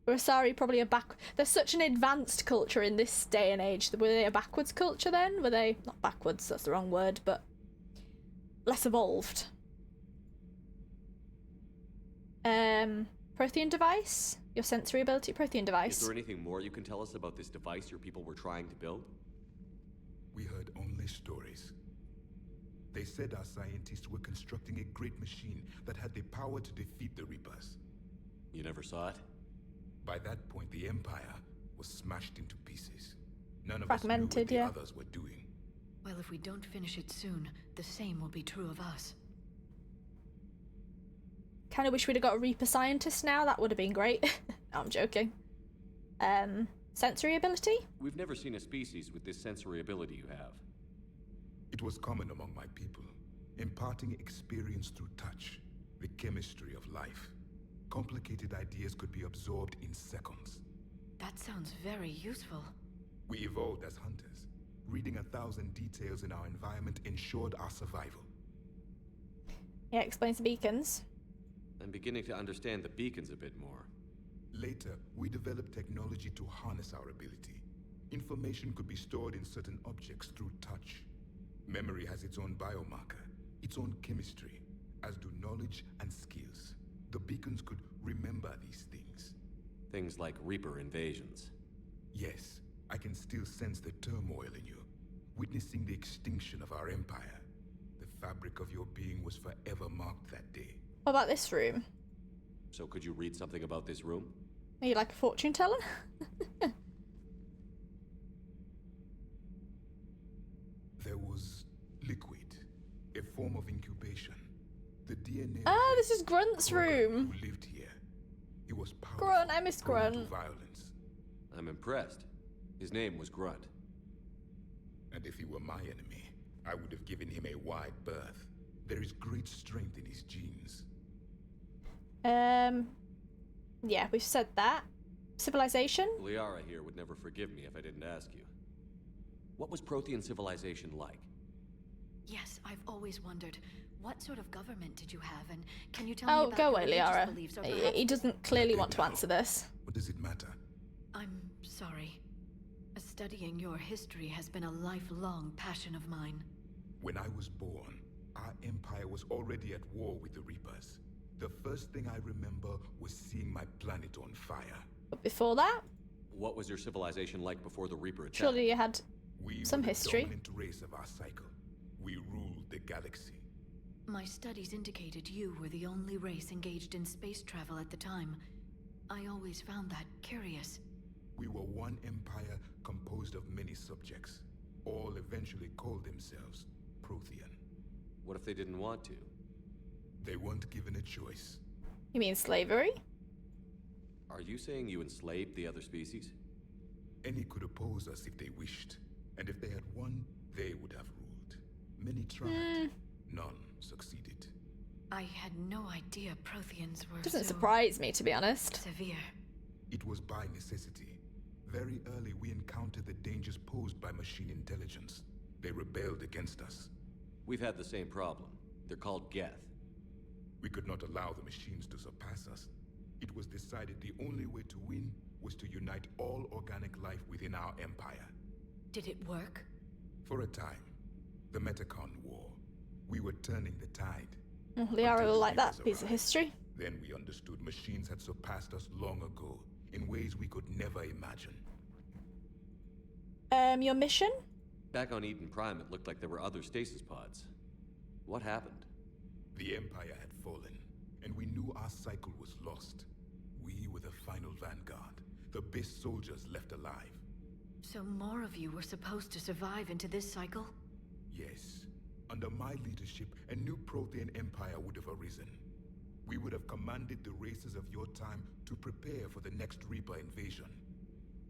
Were Asari probably a back... They're such an advanced culture in this day and age. Were they a backwards culture then? Were they... Not backwards, that's the wrong word, but... less evolved. Prothean device? Your sensory ability Prothean device. Is there anything more you can tell us about this device your people were trying to build? We heard only stories. They said our scientists were constructing a great machine that had the power to defeat the Reapers. You never saw it? By that point, the Empire was smashed into pieces. None of Fragmented, us knew yeah. what the others were doing. Well, if we don't finish it soon, the same will be true of us. Kind of wish we'd have got a Reaper scientist now. That would have been great. No, I'm joking. Sensory ability? We've never seen a species with this sensory ability you have. It was common among my people, imparting experience through touch, the chemistry of life. Complicated ideas could be absorbed in seconds. That sounds very useful. We evolved as hunters. Reading 1,000 details in our environment ensured our survival. Yeah, explains the beacons. I'm beginning to understand the beacons a bit more. Later, we developed technology to harness our ability. Information could be stored in certain objects through touch. Memory has its own biomarker, its own chemistry, as do knowledge and skills. The beacons could remember these things. Things like Reaper invasions. Yes, I can still sense the turmoil in you, witnessing the extinction of our empire. The fabric of your being was forever marked that day. What about this room? So could you read something about this room? Are you like a fortune teller? There was liquid, a form of incubation. The DNA. Ah, this is Grunt's Krogan room. who lived here. He was powerful, Grunt, I miss prone to Grunt. violence. I'm impressed. His name was Grunt. And if he were my enemy, I would have given him a wide berth. There is great strength in his genes. Yeah, we've said that. Civilization? Liara here would never forgive me if I didn't ask you. What was Prothean civilization like? Yes, I've always wondered, what sort of government did you have, and can you tell Oh, me about go your away, religious Liara. beliefs, or He perhaps... doesn't clearly Okay, want to now. answer this. What does it matter? I'm sorry. Studying your history has been a lifelong passion of mine. When I was born, our empire was already at war with the Reapers. The first thing I remember was seeing my planet on fire. But before that, What was your civilization like before the Reaper attack? surely you had We some were the history. dominant race of our cycle. We ruled the galaxy. My studies indicated you were the only race engaged in space travel at the time. I always found that curious. We were one empire composed of many subjects. All eventually called themselves Prothean. What if they didn't want to? They weren't given a choice. You mean slavery? Are you saying you enslaved the other species? Any could oppose us if they wished. And if they had won, they would have ruled. Many tried. None succeeded. I had no idea Protheans were Doesn't so surprise me, to be honest. severe. It was by necessity. Very early, we encountered the dangers posed by machine intelligence. They rebelled against us. We've had the same problem. They're called Geth. We could not allow the machines to surpass us. It was decided the only way to win was to unite all organic life within our empire. Did it work? For a time, the Metacon War, we were turning the tide. They are Until really the like that Reapers piece of arrived. history. Then we understood machines had surpassed us long ago, in ways we could never imagine. Your mission? Back on Eden Prime, it looked like there were other stasis pods. What happened? The Empire had fallen, and we knew our cycle was lost. We were the final vanguard, the best soldiers left alive. So more of you were supposed to survive into this cycle? Yes. Under my leadership, a new Prothean empire would have arisen. We would have commanded the races of your time to prepare for the next Reaper invasion.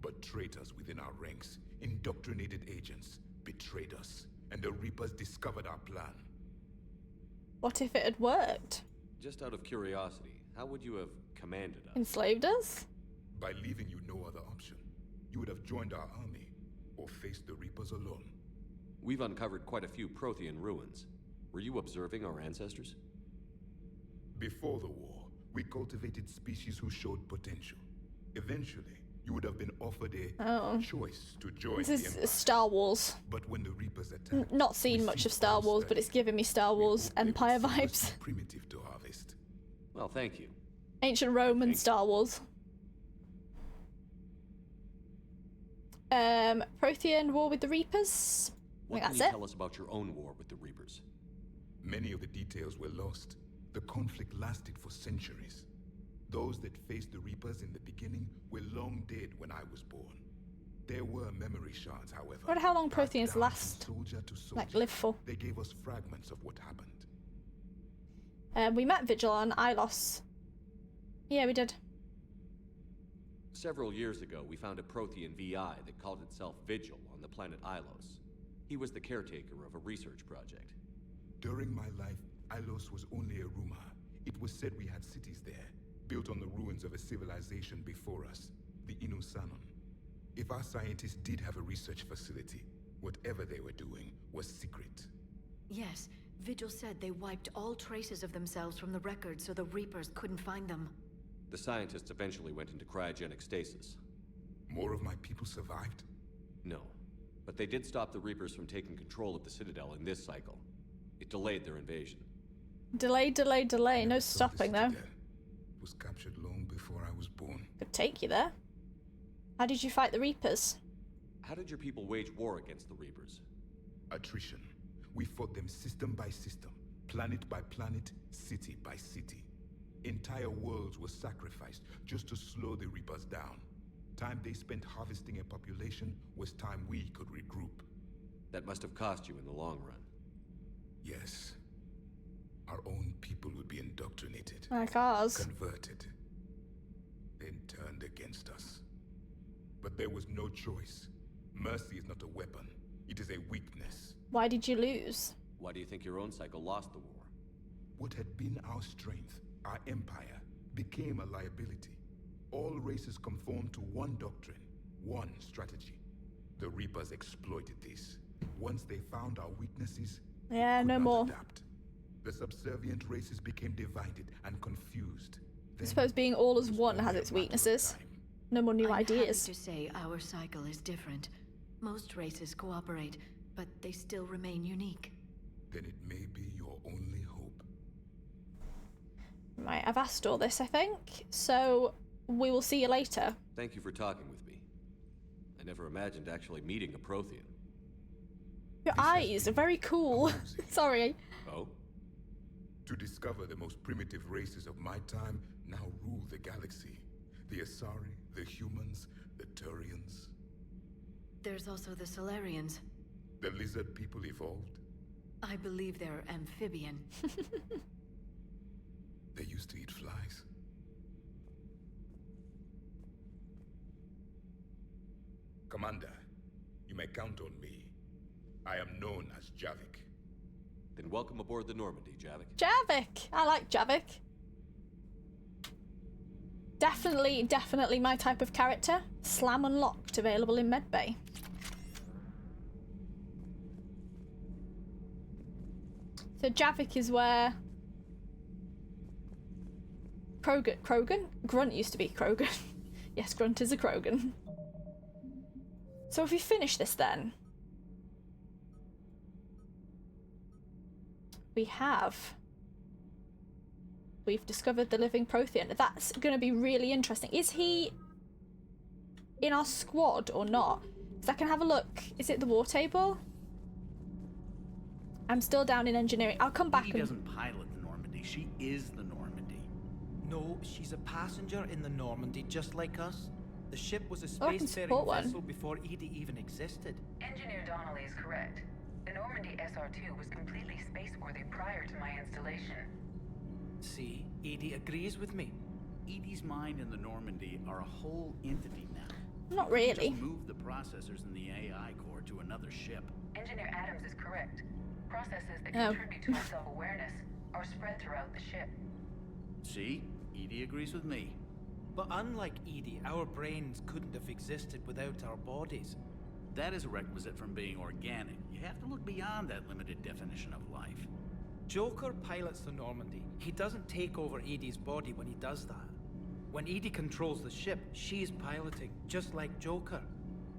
But traitors within our ranks, indoctrinated agents, betrayed us, and the Reapers discovered our plan. What if it had worked? Just out of curiosity, how would you have commanded us? Enslaved us? By leaving you no other option. You would have joined our army, or faced the Reapers alone. We've uncovered quite a few Prothean ruins. Were you observing our ancestors? Before the war, we cultivated species who showed potential. Eventually, you would have been offered a choice to join This the is Empire. Star Wars. But when the Reapers attacked, Not seen we much of ceased Star our Wars, but study. it's giving me Star We Wars hoped they would Empire see us vibes. too primitive to harvest. Well, thank you. Ancient Roman Star Wars. Prothean War with the Reapers? I What think can you that's it. tell us about your own war with the Reapers? Many of the details were lost. The conflict lasted for centuries. Those that faced the Reapers in the beginning were long dead when I was born. There were memory shards, however. I wonder how long passed Protheans down from last. soldier to Like, soldier. live for. They gave us fragments of what happened. We met Vigil on Ilos. Yeah, we did. Several years ago, we found a Prothean VI that called itself Vigil on the planet Ilos. He was the caretaker of a research project. During my life, Ilos was only a rumor. It was said we had cities there, built on the ruins of a civilization before us, the Inusanon. If our scientists did have a research facility, whatever they were doing was secret. Yes, Vigil said they wiped all traces of themselves from the records so the Reapers couldn't find them. The scientists eventually went into cryogenic stasis. More of my people survived? No, but they did stop the Reapers from taking control of the Citadel in this cycle. It delayed their invasion. Delay, delay, delay. No Never saw the stopping though. Citadel. It was captured long before I was born. Could take you there. How did you fight the Reapers? How did your people wage war against the Reapers? Attrition. We fought them system by system, planet by planet, city by city. Entire worlds were sacrificed just to slow the Reapers down. Time they spent harvesting a population was time we could regroup. That must have cost you in the long run. Yes. Our own people would be indoctrinated, Like ours. converted, then turned against us. But there was no choice. Mercy is not a weapon. It is a weakness. Why did you lose? Why do you think your own cycle lost the war? What had been our strength, our empire, became a liability. All races conformed to one doctrine, one strategy. The Reapers exploited this. Once they found our weaknesses, Yeah, could no not more. adapt. The subservient races became divided and confused. I Then suppose being all as it was one only has a its matter of weaknesses. time. No more new I'm ideas. happy to say our cycle is different. Most races cooperate, but they still remain unique. Then it may be your only hope. Right, I've asked all this, I think. So, we will see you later. Thank you for talking with me. I never imagined actually meeting a Prothean. Your This has eyes are been very cool. amazing. Sorry. Oh? To discover the most primitive races of my time now rule the galaxy. The Asari, the humans, the Turians. There's also the Solarians. The lizard people evolved. I believe they're amphibian. They used to eat flies. Commander, you may count on me. I am known as Javik. Then welcome aboard the Normandy, Javik. Javik! I like Javik. Definitely my type of character. Slam unlocked, available in Medbay. So Javik is where Krogan? Grunt used to be Krogan. Yes, Grunt is a Krogan. So if we finish this then, we've discovered the living Prothean. That's going to be really interesting. Is he in our squad or not? Because I can have a look. Is it the war table? I'm still down in engineering. I'll come back. She doesn't pilot the Normandy. She is the Normandy. No, she's a passenger in the Normandy, just like us. The ship was a I can spacefaring support one. vessel before Edie even existed. Engineer Donnelly is correct. The Normandy SR-2 was completely spaceworthy prior to my installation. See, Edie agrees with me. Edie's mind and the Normandy are a whole entity now. Not You really. just move the processors in the AI core to another ship. Engineer Adams is correct. Processes that Oh. contribute to my self-awareness are spread throughout the ship. See? Edie agrees with me. But unlike Edie, our brains couldn't have existed without our bodies. That is a requisite from being organic. You have to look beyond that limited definition of life. Joker pilots the Normandy. He doesn't take over Edie's body when he does that. When Edie controls the ship, she's piloting, just like Joker.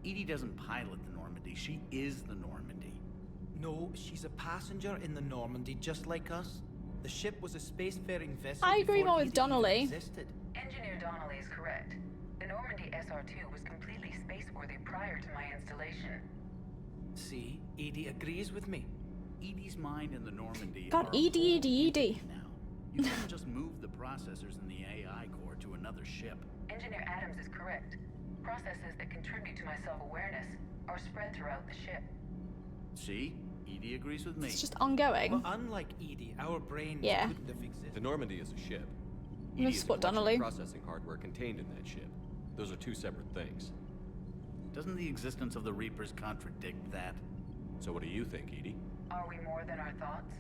Edie doesn't pilot the Normandy. She is the Normandy. No, she's a passenger in the Normandy, just like us. The ship was a spacefaring vessel. I agree before more with Edie even Donnelly. existed. Engineer Donnelly is correct. The Normandy SR-2 was completely spaceworthy prior to my installation. See, Edie agrees with me. Edie's mind and the Normandy God, are a Edie, whole Edie, Edie. entity now. You couldn't just move the processors in the AI core to another ship. Engineer Adams is correct. Processes that contribute to my self-awareness are spread throughout the ship. See? Edie agrees with me. It's just ongoing. But unlike Edie, our brains Yeah. couldn't have existed. The Normandy is a ship. I'm gonna Edie is a support collection of Donnelly. processing hardware contained in that ship. Those are two separate things. Doesn't the existence of the Reapers contradict that? So what do you think, Edie? Are we more than our thoughts?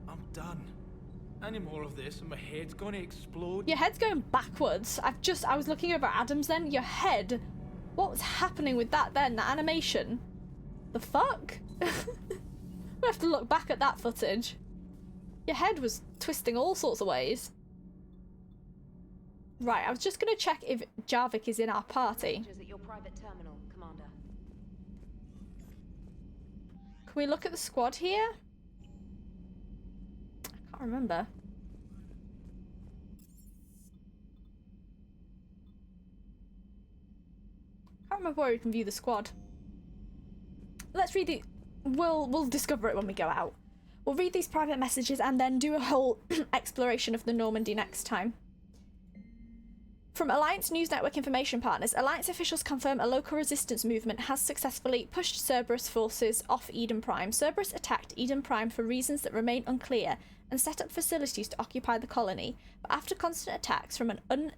I'm done. Any more of this and my head's gonna explode. Your head's going backwards. I was looking over at Adams then. Your head. What was happening with that then? That animation? The fuck? We have to look back at that footage. Your head was twisting all sorts of ways. Right, I was just gonna check if Javik is in our party. At your private terminal, Commander. Can we look at the squad here? I can't remember. Can't remember where we can view the squad. Let's read the... We'll discover it when we go out. We'll read these private messages and then do a whole exploration of the Normandy next time. From Alliance News Network information partners, Alliance officials confirm a local resistance movement has successfully pushed Cerberus forces off Eden Prime. Cerberus attacked Eden Prime for reasons that remain unclear and set up facilities to occupy the colony, but after constant attacks from an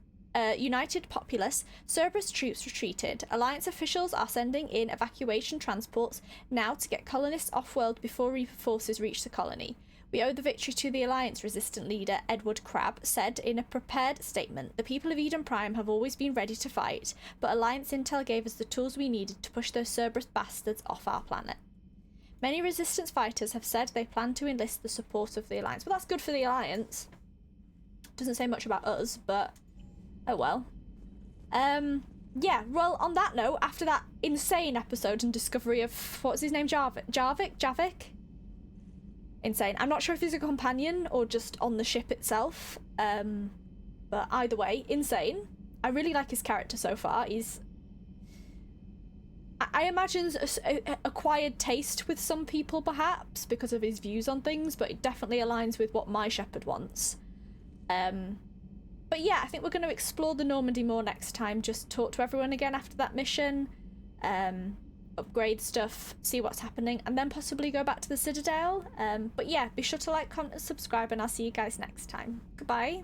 united populace, Cerberus troops retreated. Alliance officials are sending in evacuation transports now to get colonists off-world before Reaper forces reach the colony. We owe the victory to the Alliance resistant leader, Edward Crabb, said in a prepared statement. The people of Eden Prime have always been ready to fight, but Alliance intel gave us the tools we needed to push those Cerberus bastards off our planet. Many resistance fighters have said they plan to enlist the support of the Alliance. Well, that's good for the Alliance. Doesn't say much about us, but oh well. Yeah, well, on that note, after that insane episode and discovery of, what's his name, Javik? Insane. I'm not sure if he's a companion or just on the ship itself, but either way, insane. I really like his character so far. He's... I imagine a acquired taste with some people, perhaps, because of his views on things, but it definitely aligns with what my Shepard wants. But yeah, I think we're going to explore the Normandy more next time. Just talk to everyone again after that mission, upgrade stuff, see what's happening, and then possibly go back to the Citadel. But yeah, be sure to like, comment, and subscribe, and I'll see you guys next time. Goodbye.